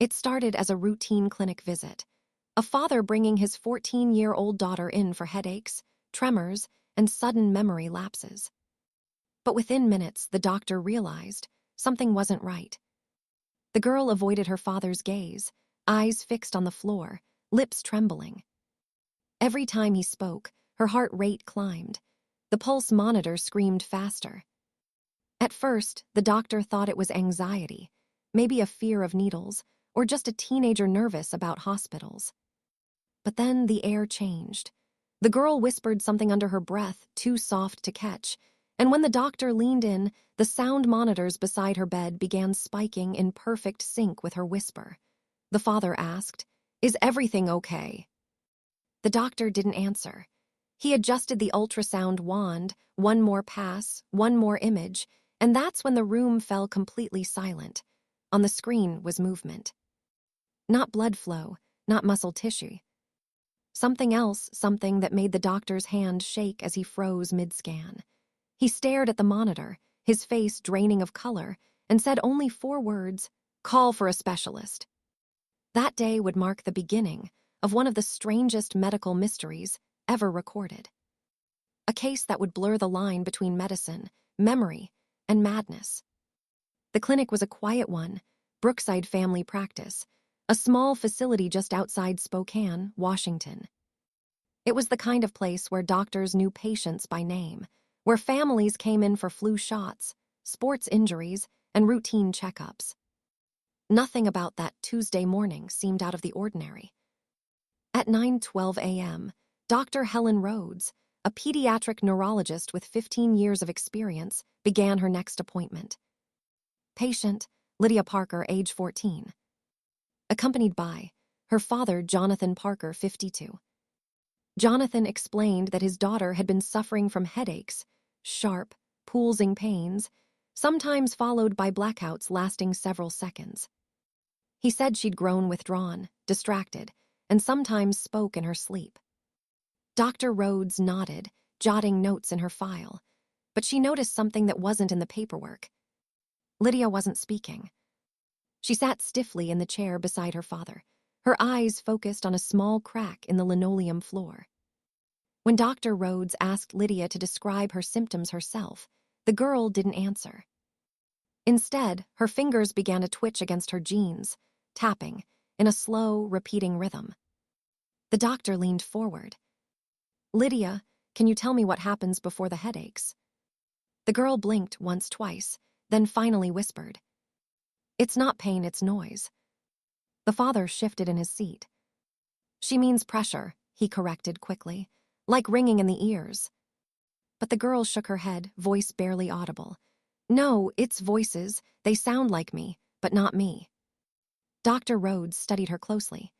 It started as a routine clinic visit, a father bringing his 14-year-old daughter in for headaches, tremors, and sudden memory lapses. But within minutes, the doctor realized something wasn't right. The girl avoided her father's gaze, eyes fixed on the floor, lips trembling. Every time he spoke, her heart rate climbed. The pulse monitor screamed faster. At first, the doctor thought it was anxiety, maybe a fear of needles, or just a teenager nervous about hospitals. But then the air changed. The girl whispered something under her breath, too soft to catch, and when the doctor leaned in, the sound monitors beside her bed began spiking in perfect sync with her whisper. The father asked, "Is everything okay?" The doctor didn't answer. He adjusted the ultrasound wand, one more pass, one more image, and that's when the room fell completely silent. On the screen was movement. Not blood flow, not muscle tissue. Something else, something that made the doctor's hand shake as he froze mid-scan. He stared at the monitor, his face draining of color, and said only 4 words, "Call for a specialist." That day would mark the beginning of one of the strangest medical mysteries ever recorded. A case that would blur the line between medicine, memory, and madness. The clinic was a quiet one, Brookside Family Practice, a small facility just outside Spokane, Washington. It was the kind of place where doctors knew patients by name, where families came in for flu shots, sports injuries, and routine checkups. Nothing about that Tuesday morning seemed out of the ordinary. At 9:12 a.m., Dr. Helen Rhodes, a pediatric neurologist with 15 years of experience, began her next appointment. Patient, Lydia Parker, age 14. Accompanied by her father, Jonathan Parker, 52. Jonathan explained that his daughter had been suffering from headaches, sharp, pulsing pains, sometimes followed by blackouts lasting several seconds. He said she'd grown withdrawn, distracted, and sometimes spoke in her sleep. Dr. Rhodes nodded, jotting notes in her file, but she noticed something that wasn't in the paperwork. Lydia wasn't speaking. She sat stiffly in the chair beside her father, her eyes focused on a small crack in the linoleum floor. When Dr. Rhodes asked Lydia to describe her symptoms herself, the girl didn't answer. Instead, her fingers began to twitch against her jeans, tapping, in a slow, repeating rhythm. The doctor leaned forward. "Lydia, can you tell me what happens before the headaches?" The girl blinked once, twice, then finally whispered, "It's not pain, it's noise." The father shifted in his seat. "She means pressure," he corrected quickly, "like ringing in the ears." But the girl shook her head, voice barely audible. "No, it's voices. They sound like me, but not me." Dr. Rhodes studied her closely.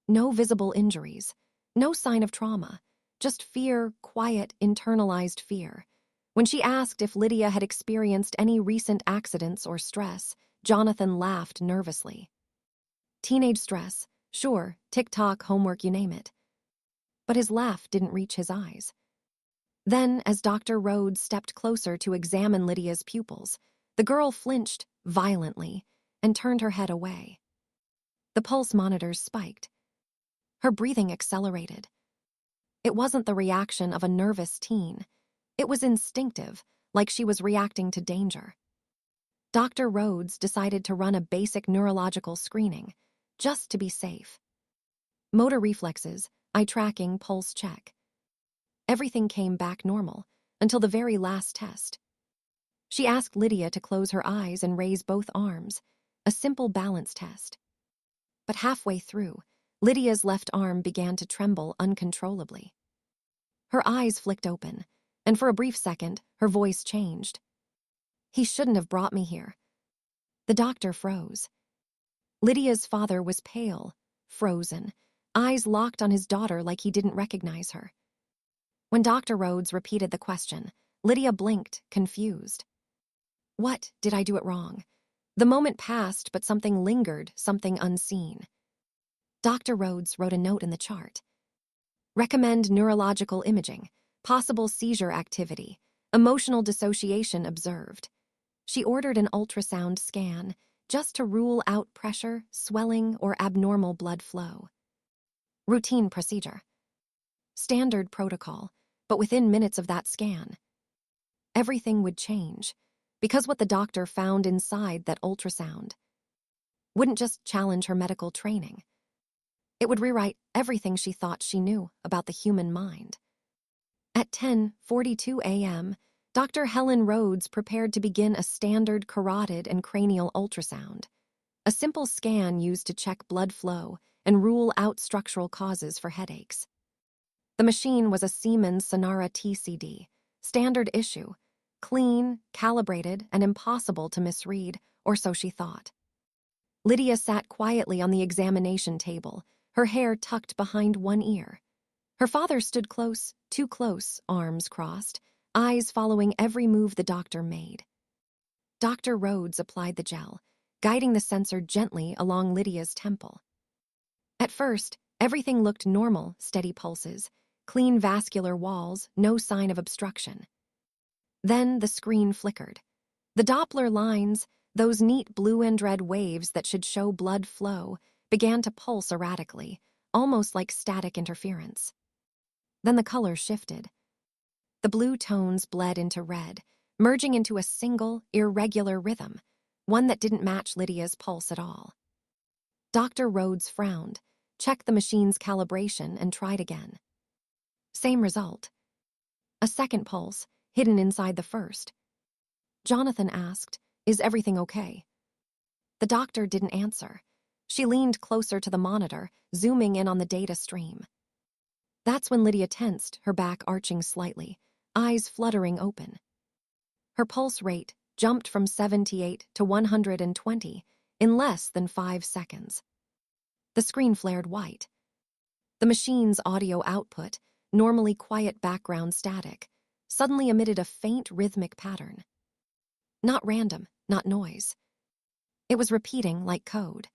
No visible injuries, no sign of trauma, just fear, quiet, internalized fear. When she asked if Lydia had experienced any recent accidents or stress, Jonathan laughed nervously. Teenage stress, sure, TikTok, homework, you name it. But his laugh didn't reach his eyes. Then, as Dr. Rhodes stepped closer to examine Lydia's pupils, the girl flinched violently and turned her head away. The pulse monitors spiked. Her breathing accelerated. It wasn't the reaction of a nervous teen. It was instinctive, like she was reacting to danger. Dr. Rhodes decided to run a basic neurological screening, just to be safe. Motor reflexes, eye tracking, pulse check. Everything came back normal, until the very last test. She asked Lydia to close her eyes and raise both arms, a simple balance test. But halfway through, Lydia's left arm began to tremble uncontrollably. Her eyes flicked open, and for a brief second, her voice changed. "He shouldn't have brought me here." The doctor froze. Lydia's father was pale, frozen, eyes locked on his daughter like he didn't recognize her. When Dr. Rhodes repeated the question, Lydia blinked, confused. What did I do it wrong? The moment passed, but something lingered, something unseen. Dr. Rhodes wrote a note in the chart. Recommend neurological imaging, possible seizure activity, emotional dissociation observed. She ordered an ultrasound scan, just to rule out pressure, swelling, or abnormal blood flow. Routine procedure. Standard protocol, but within minutes of that scan, everything would change, because what the doctor found inside that ultrasound wouldn't just challenge her medical training. It would rewrite everything she thought she knew about the human mind. At 10:42 a.m., Dr. Helen Rhodes prepared to begin a standard carotid and cranial ultrasound, a simple scan used to check blood flow and rule out structural causes for headaches. The machine was a Siemens Sonara TCD, standard issue, clean, calibrated, and impossible to misread, or so she thought. Lydia sat quietly on the examination table, her hair tucked behind one ear. Her father stood close, too close, arms crossed, eyes following every move the doctor made. Dr. Rhodes applied the gel, guiding the sensor gently along Lydia's temple. At first, everything looked normal, steady pulses, clean vascular walls, no sign of obstruction. Then the screen flickered. The Doppler lines, those neat blue and red waves that should show blood flow, began to pulse erratically, almost like static interference. Then the color shifted. The blue tones bled into red, merging into a single, irregular rhythm, one that didn't match Lydia's pulse at all. Dr. Rhodes frowned, checked the machine's calibration, and tried again. Same result. A second pulse, hidden inside the first. Jonathan asked, "Is everything okay?" The doctor didn't answer. She leaned closer to the monitor, zooming in on the data stream. That's when Lydia tensed, her back arching slightly, eyes fluttering open. Her pulse rate jumped from 78 to 120 in less than 5 seconds. The screen flared white. The machine's audio output, normally quiet background static, suddenly emitted a faint rhythmic pattern. Not random, not noise. It was repeating like code.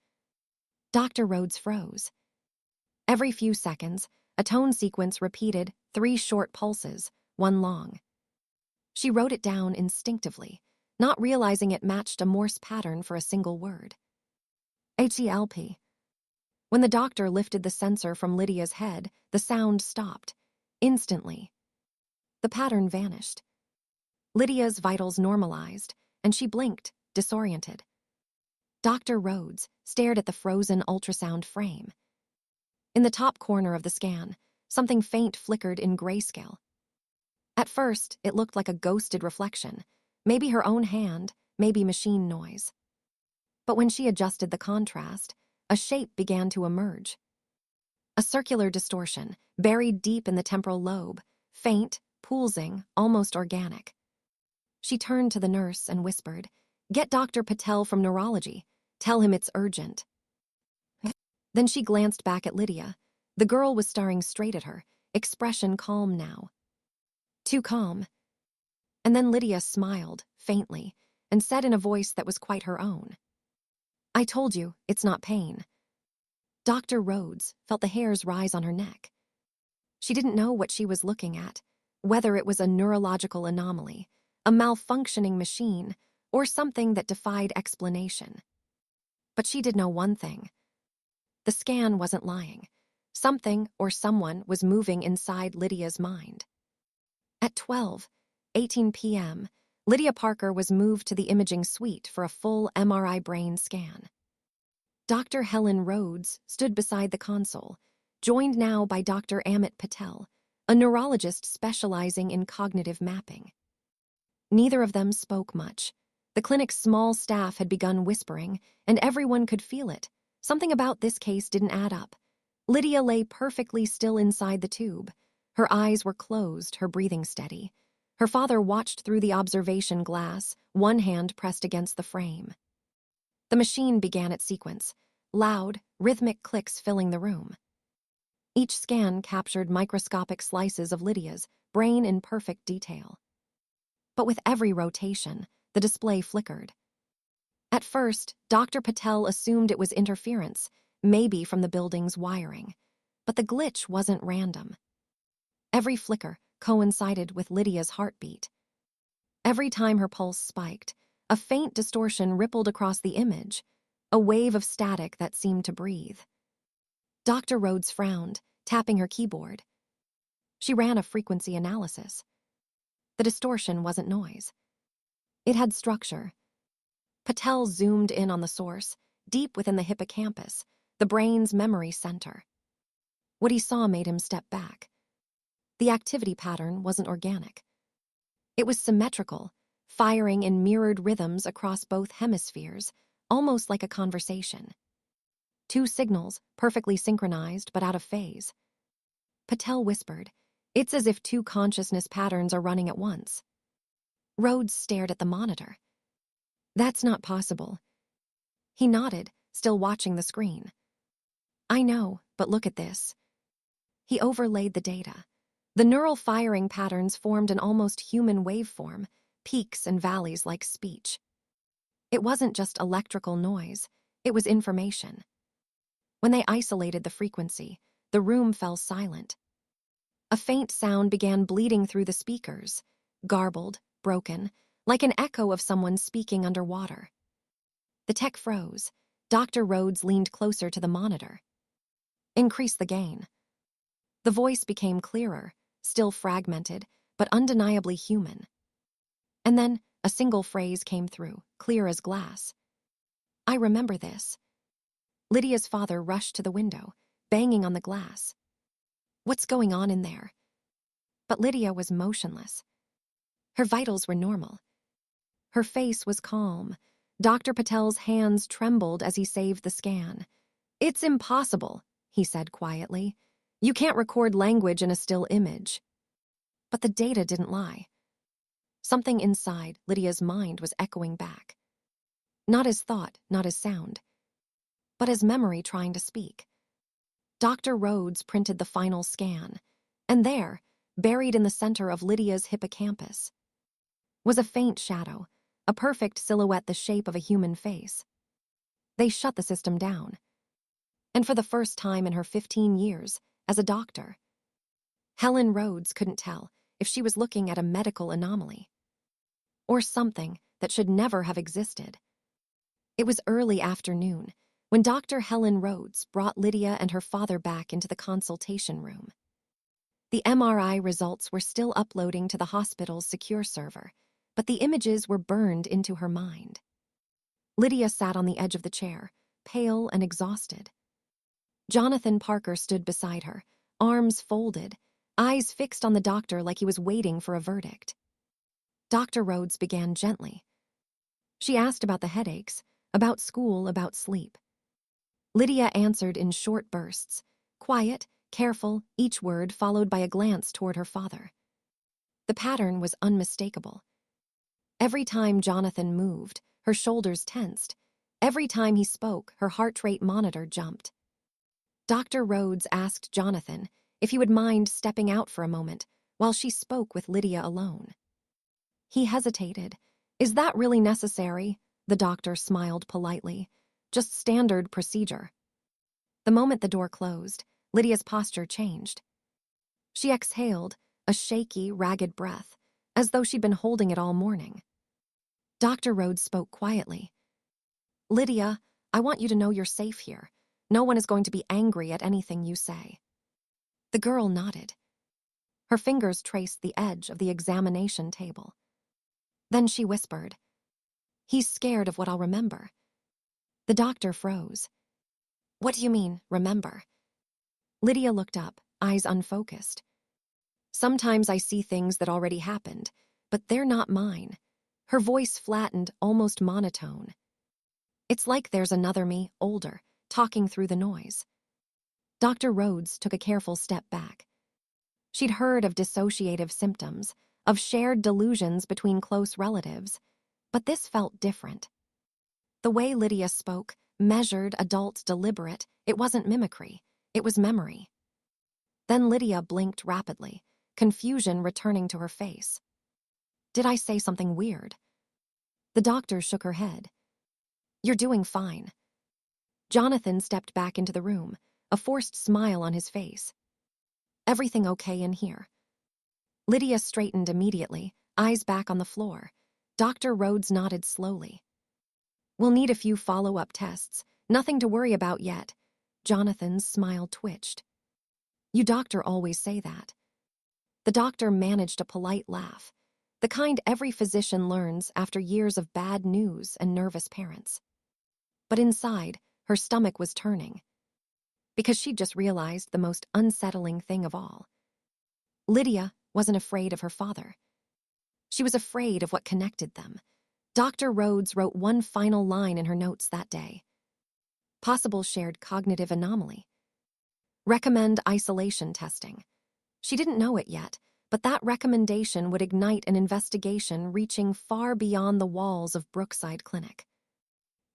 Dr. Rhodes froze. Every few seconds, a tone sequence repeated, 3 short pulses, 1 long. She wrote it down instinctively, not realizing it matched a Morse pattern for a single word. H-E-L-P. When the doctor lifted the sensor from Lydia's head, the sound stopped. Instantly. The pattern vanished. Lydia's vitals normalized, and she blinked, disoriented. Dr. Rhodes stared at the frozen ultrasound frame. In the top corner of the scan, something faint flickered in grayscale. At first, it looked like a ghosted reflection, maybe her own hand, maybe machine noise. But when she adjusted the contrast, a shape began to emerge. A circular distortion, buried deep in the temporal lobe, faint, pulsing, almost organic. She turned to the nurse and whispered, "Get Dr. Patel from neurology. Tell him it's urgent." Then she glanced back at Lydia. The girl was staring straight at her, expression calm now. Too calm. And then Lydia smiled, faintly, and said in a voice that was quite her own, "I told you, it's not pain." Dr. Rhodes felt the hairs rise on her neck. She didn't know what she was looking at, whether it was a neurological anomaly, a malfunctioning machine, or something that defied explanation. But she did know one thing. The scan wasn't lying. Something or someone was moving inside Lydia's mind. At 12:18 p.m., Lydia Parker was moved to the imaging suite for a full MRI brain scan. Dr. Helen Rhodes stood beside the console, joined now by Dr. Amit Patel, a neurologist specializing in cognitive mapping. Neither of them spoke much. The clinic's small staff had begun whispering, and everyone could feel it. Something about this case didn't add up. Lydia lay perfectly still inside the tube. Her eyes were closed, her breathing steady. Her father watched through the observation glass, one hand pressed against the frame. The machine began its sequence, loud, rhythmic clicks filling the room. Each scan captured microscopic slices of Lydia's brain in perfect detail. But with every rotation, the display flickered. At first, Dr. Patel assumed it was interference, maybe from the building's wiring. But the glitch wasn't random. Every flicker coincided with Lydia's heartbeat. Every time her pulse spiked, A faint distortion rippled across the image, a wave of static that seemed to breathe. Dr. Rhodes frowned, tapping her keyboard. She ran a frequency analysis. The distortion wasn't noise. It had structure. Patel zoomed in on the source, deep within the hippocampus, the brain's memory center. What he saw made him step back. The activity pattern wasn't organic. It was symmetrical, firing in mirrored rhythms across both hemispheres, almost like a conversation. Two signals, perfectly synchronized but out of phase. Patel whispered, "It's as if two consciousness patterns are running at once." Rhodes stared at the monitor. "That's not possible." He nodded, still watching the screen. "I know, but look at this." He overlaid the data. The neural firing patterns formed an almost human waveform, peaks and valleys like speech. It wasn't just electrical noise, it was information. When they isolated the frequency, the room fell silent. A faint sound began bleeding through the speakers, garbled, broken, like an echo of someone speaking underwater. The tech froze. Dr. Rhodes leaned closer to the monitor. "Increase the gain." The voice became clearer, still fragmented, but undeniably human. And then a single phrase came through, clear as glass. "I remember this." Lydia's father rushed to the window, banging on the glass. "What's going on in there?" But Lydia was motionless. Her vitals were normal. Her face was calm. Dr. Patel's hands trembled as he saved the scan. "It's impossible," he said quietly. "You can't record language in a still image." But the data didn't lie. Something inside Lydia's mind was echoing back. Not as thought, not as sound, but as memory trying to speak. Dr. Rhodes printed the final scan, and there, buried in the center of Lydia's hippocampus, was a faint shadow, a perfect silhouette the shape of a human face. They shut the system down. And for the first time in her 15 years, as a doctor, Helen Rhodes couldn't tell if she was looking at a medical anomaly or something that should never have existed. It was early afternoon when Dr. Helen Rhodes brought Lydia and her father back into the consultation room. The MRI results were still uploading to the hospital's secure server, but the images were burned into her mind. Lydia sat on the edge of the chair, pale and exhausted. Jonathan Parker stood beside her, arms folded, eyes fixed on the doctor like he was waiting for a verdict. Dr. Rhodes began gently. She asked about the headaches, about school, about sleep. Lydia answered in short bursts, quiet, careful, each word followed by a glance toward her father. The pattern was unmistakable. Every time Jonathan moved, her shoulders tensed. Every time he spoke, her heart rate monitor jumped. Dr. Rhodes asked Jonathan if he would mind stepping out for a moment while she spoke with Lydia alone. He hesitated. "Is that really necessary?" The doctor smiled politely. "Just standard procedure." The moment the door closed, Lydia's posture changed. She exhaled, a shaky, ragged breath, as though she'd been holding it all morning. Dr. Rhodes spoke quietly. "Lydia, I want you to know you're safe here. No one is going to be angry at anything you say." The girl nodded. Her fingers traced the edge of the examination table. Then she whispered, "He's scared of what I'll remember." The doctor froze. "What do you mean, remember?" Lydia looked up, eyes unfocused. "Sometimes I see things that already happened, but they're not mine." Her voice flattened, almost monotone. "It's like there's another me, older, talking through the noise." Dr. Rhodes took a careful step back. She'd heard of dissociative symptoms, of shared delusions between close relatives, but this felt different. The way Lydia spoke, measured, adult, deliberate, it wasn't mimicry, it was memory. Then Lydia blinked rapidly, confusion returning to her face. "Did I say something weird?" The doctor shook her head. "You're doing fine." Jonathan stepped back into the room, a forced smile on his face. "Everything okay in here?" Lydia straightened immediately, eyes back on the floor. Dr. Rhodes nodded slowly. We'll need a few follow-up tests. Nothing to worry about yet. Jonathan's smile twitched. You doctor always say that. The doctor managed a polite laugh, the kind every physician learns after years of bad news and nervous parents. But inside, her stomach was turning, because she'd just realized the most unsettling thing of all. Lydia wasn't afraid of her father. She was afraid of what connected them. Dr. Rhodes wrote one final line in her notes that day. Possible shared cognitive anomaly. Recommend isolation testing. She didn't know it yet, but that recommendation would ignite an investigation reaching far beyond the walls of Brookside Clinic.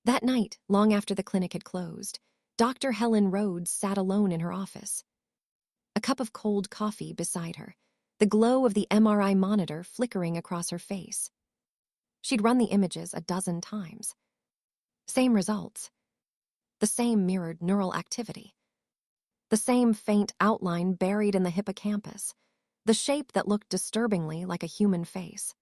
That night, long after the clinic had closed, Dr. Helen Rhodes sat alone in her office. A cup of cold coffee beside her, the glow of the MRI monitor flickering across her face. She'd run the images a dozen times. Same results. The same mirrored neural activity. The same faint outline buried in the hippocampus, the shape that looked disturbingly like a human face.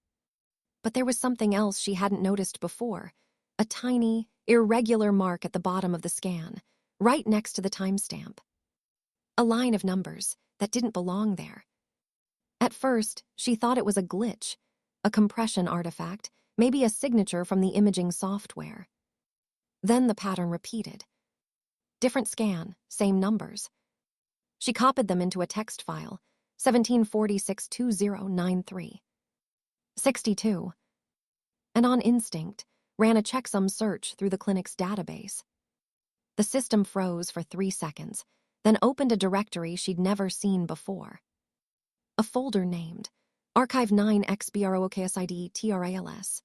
But there was something else she hadn't noticed before, a tiny, irregular mark at the bottom of the scan, right next to the timestamp. A line of numbers that didn't belong there. At first, she thought it was a glitch, a compression artifact, maybe a signature from the imaging software. Then the pattern repeated. Different scan, same numbers. She copied them into a text file, 17462093. 62. And on instinct, ran a checksum search through the clinic's database. The system froze for 3 seconds, then opened a directory she'd never seen before. A folder named Archive 9 XBROOKSID TRALS.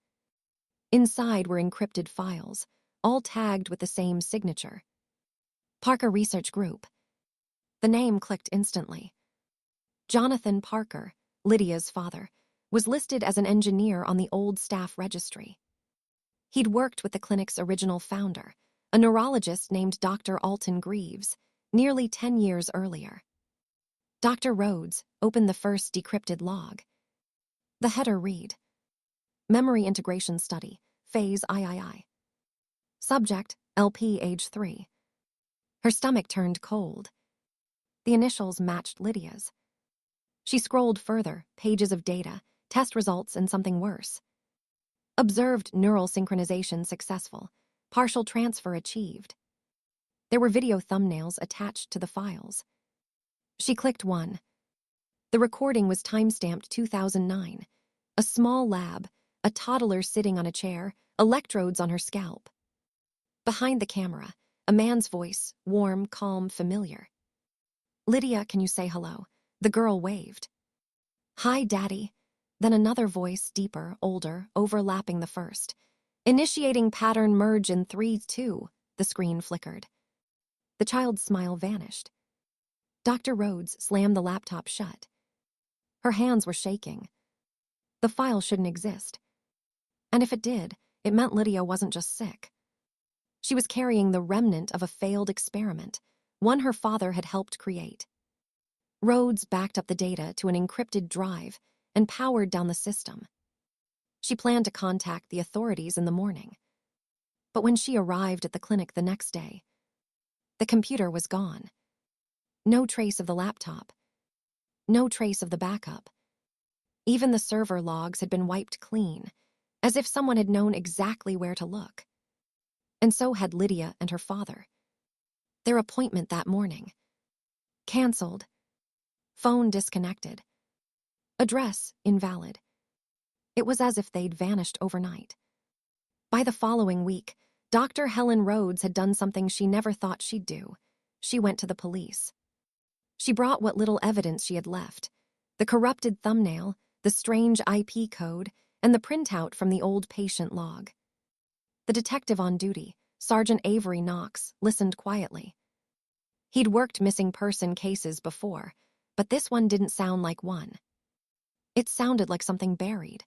Inside were encrypted files, all tagged with the same signature. Parker Research Group. The name clicked instantly. Jonathan Parker, Lydia's father, was listed as an engineer on the old staff registry. He'd worked with the clinic's original founder, a neurologist named Dr. Alton Greaves, nearly 10 years earlier. Dr. Rhodes opened the first decrypted log. The header read, Memory Integration Study, Phase III. Subject, LP age 3. Her stomach turned cold. The initials matched Lydia's. She scrolled further, pages of data, test results, and something worse. Observed neural synchronization successful, partial transfer achieved. There were video thumbnails attached to the files. She clicked one. The recording was timestamped 2009. A small lab, a toddler sitting on a chair, electrodes on her scalp. Behind the camera, a man's voice, warm, calm, familiar. Lydia, can you say hello? The girl waved. Hi, Daddy. Then another voice, deeper, older, overlapping the first. Initiating pattern merge in 3, 2, the screen flickered. The child's smile vanished. Dr. Rhodes slammed the laptop shut. Her hands were shaking. The file shouldn't exist. And if it did, it meant Lydia wasn't just sick. She was carrying the remnant of a failed experiment, one her father had helped create. Rhodes backed up the data to an encrypted drive and powered down the system. She planned to contact the authorities in the morning. But when she arrived at the clinic the next day, the computer was gone. No trace of the laptop. No trace of the backup. Even the server logs had been wiped clean, as if someone had known exactly where to look. And so had Lydia and her father. Their appointment that morning. Cancelled. Phone disconnected. Address invalid. It was as if they'd vanished overnight. By the following week, Dr. Helen Rhodes had done something she never thought she'd do. She went to the police. She brought what little evidence she had left, the corrupted thumbnail, the strange IP code, and the printout from the old patient log. The detective on duty, Sergeant Avery Knox, listened quietly. He'd worked missing person cases before, but this one didn't sound like one. It sounded like something buried.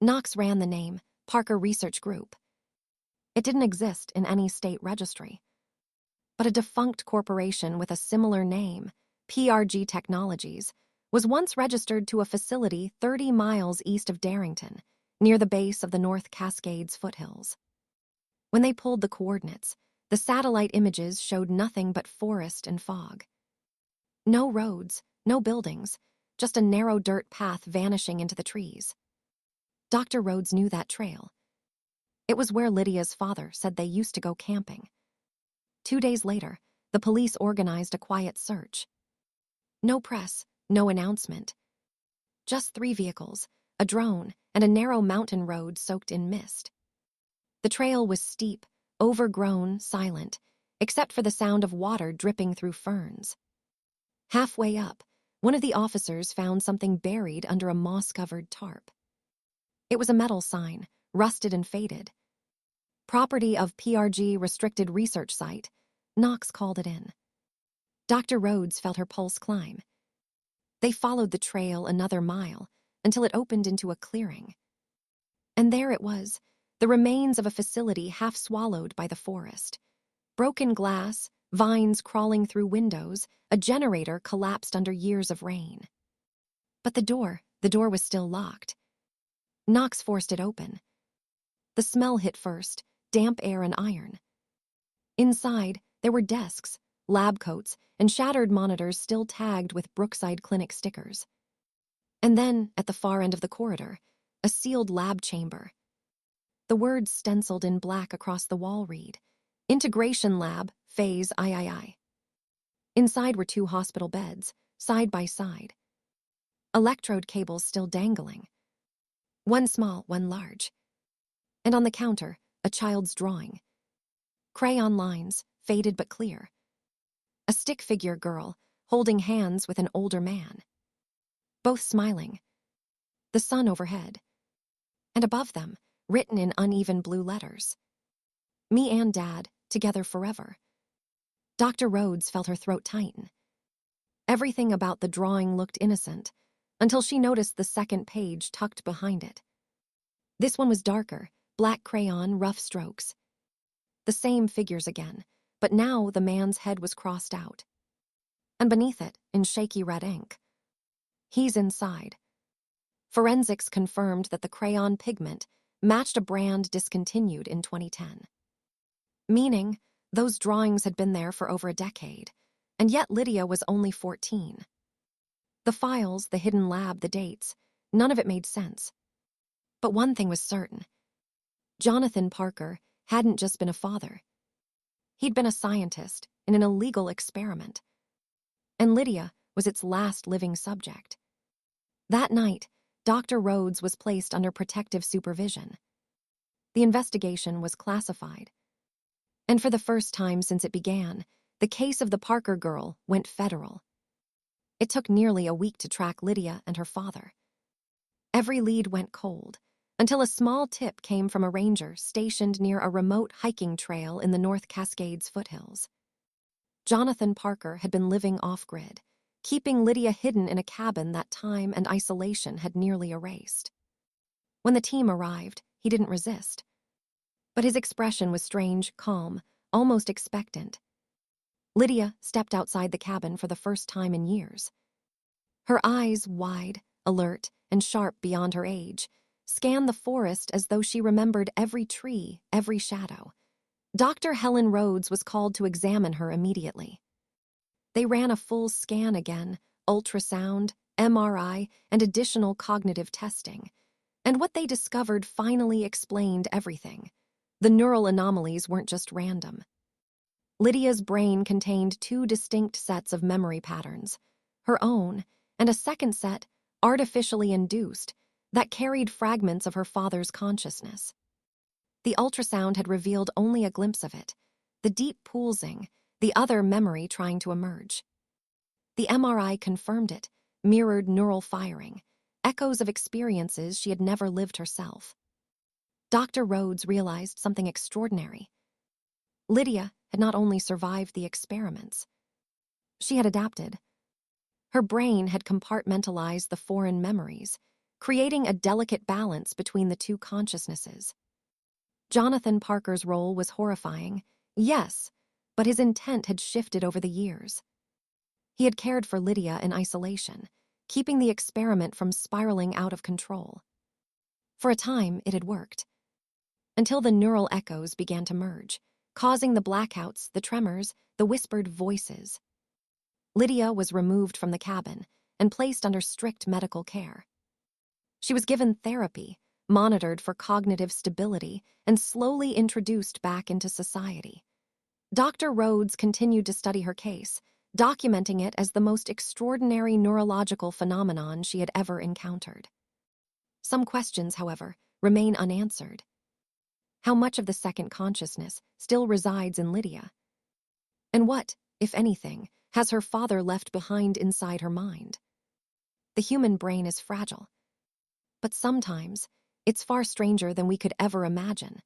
Knox ran the name, Parker Research Group. It didn't exist in any state registry. But a defunct corporation with a similar name, PRG Technologies, was once registered to a facility 30 miles east of Darrington, near the base of the North Cascades foothills. When they pulled the coordinates, the satellite images showed nothing but forest and fog. No roads, no buildings, just a narrow dirt path vanishing into the trees. Dr. Rhodes knew that trail. It was where Lydia's father said they used to go camping. 2 days later, the police organized a quiet search. No press, no announcement. Just 3 vehicles, a drone, and a narrow mountain road soaked in mist. The trail was steep, overgrown, silent, except for the sound of water dripping through ferns. Halfway up, one of the officers found something buried under a moss-covered tarp. It was a metal sign, rusted and faded. Property of PRG Restricted Research Site, Knox called it in. Dr. Rhodes felt her pulse climb. They followed the trail another mile until it opened into a clearing. And there it was, the remains of a facility half swallowed by the forest. Broken glass, vines crawling through windows, a generator collapsed under years of rain. But the door was still locked. Knox forced it open. The smell hit first, damp air and iron. Inside, there were desks, lab coats, and shattered monitors still tagged with Brookside Clinic stickers. And then, at the far end of the corridor, a sealed lab chamber. The words stenciled in black across the wall read, Integration Lab, Phase III. Inside were 2 hospital beds, side by side. Electrode cables still dangling. One small, one large. And on the counter, a child's drawing. Crayon lines, faded but clear. A stick figure girl, holding hands with an older man. Both smiling. The sun overhead. And above them, written in uneven blue letters. Me and Dad, together forever. Dr. Rhodes felt her throat tighten. Everything about the drawing looked innocent, until she noticed the second page tucked behind it. This one was darker, black crayon, rough strokes. The same figures again, but now the man's head was crossed out. And beneath it, in shaky red ink, he's inside. Forensics confirmed that the crayon pigment matched a brand discontinued in 2010. Meaning, those drawings had been there for over a decade, and yet Lydia was only 14. The files, the hidden lab, the dates, none of it made sense. But one thing was certain. Jonathan Parker hadn't just been a father. He'd been a scientist in an illegal experiment. And Lydia was its last living subject. That night, Dr. Rhodes was placed under protective supervision. The investigation was classified. And for the first time since it began, the case of the Parker girl went federal. It took nearly a week to track Lydia and her father. Every lead went cold, until a small tip came from a ranger stationed near a remote hiking trail in the North Cascades foothills. Jonathan Parker had been living off-grid, keeping Lydia hidden in a cabin that time and isolation had nearly erased. When the team arrived, he didn't resist. But his expression was strange, calm, almost expectant. Lydia stepped outside the cabin for the first time in years. Her eyes, wide, alert, and sharp beyond her age, scanned the forest as though she remembered every tree, every shadow. Dr. Helen Rhodes was called to examine her immediately. They ran a full scan again, ultrasound, MRI, and additional cognitive testing. And what they discovered finally explained everything. The neural anomalies weren't just random. Lydia's brain contained 2 distinct sets of memory patterns, her own, and a second set, artificially induced, that carried fragments of her father's consciousness. The ultrasound had revealed only a glimpse of it, the deep pulsing, the other memory trying to emerge. The MRI confirmed it, mirrored neural firing, echoes of experiences she had never lived herself. Dr. Rhodes realized something extraordinary. Lydia had not only survived the experiments, she had adapted. Her brain had compartmentalized the foreign memories, creating a delicate balance between the 2 consciousnesses. Jonathan Parker's role was horrifying, yes, but his intent had shifted over the years. He had cared for Lydia in isolation, keeping the experiment from spiraling out of control. For a time, it had worked. Until the neural echoes began to merge, causing the blackouts, the tremors, the whispered voices. Lydia was removed from the cabin and placed under strict medical care. She was given therapy, monitored for cognitive stability, and slowly introduced back into society. Dr. Rhodes continued to study her case, documenting it as the most extraordinary neurological phenomenon she had ever encountered. Some questions, however, remain unanswered. How much of the second consciousness still resides in Lydia? And what, if anything, has her father left behind inside her mind? The human brain is fragile, but sometimes it's far stranger than we could ever imagine.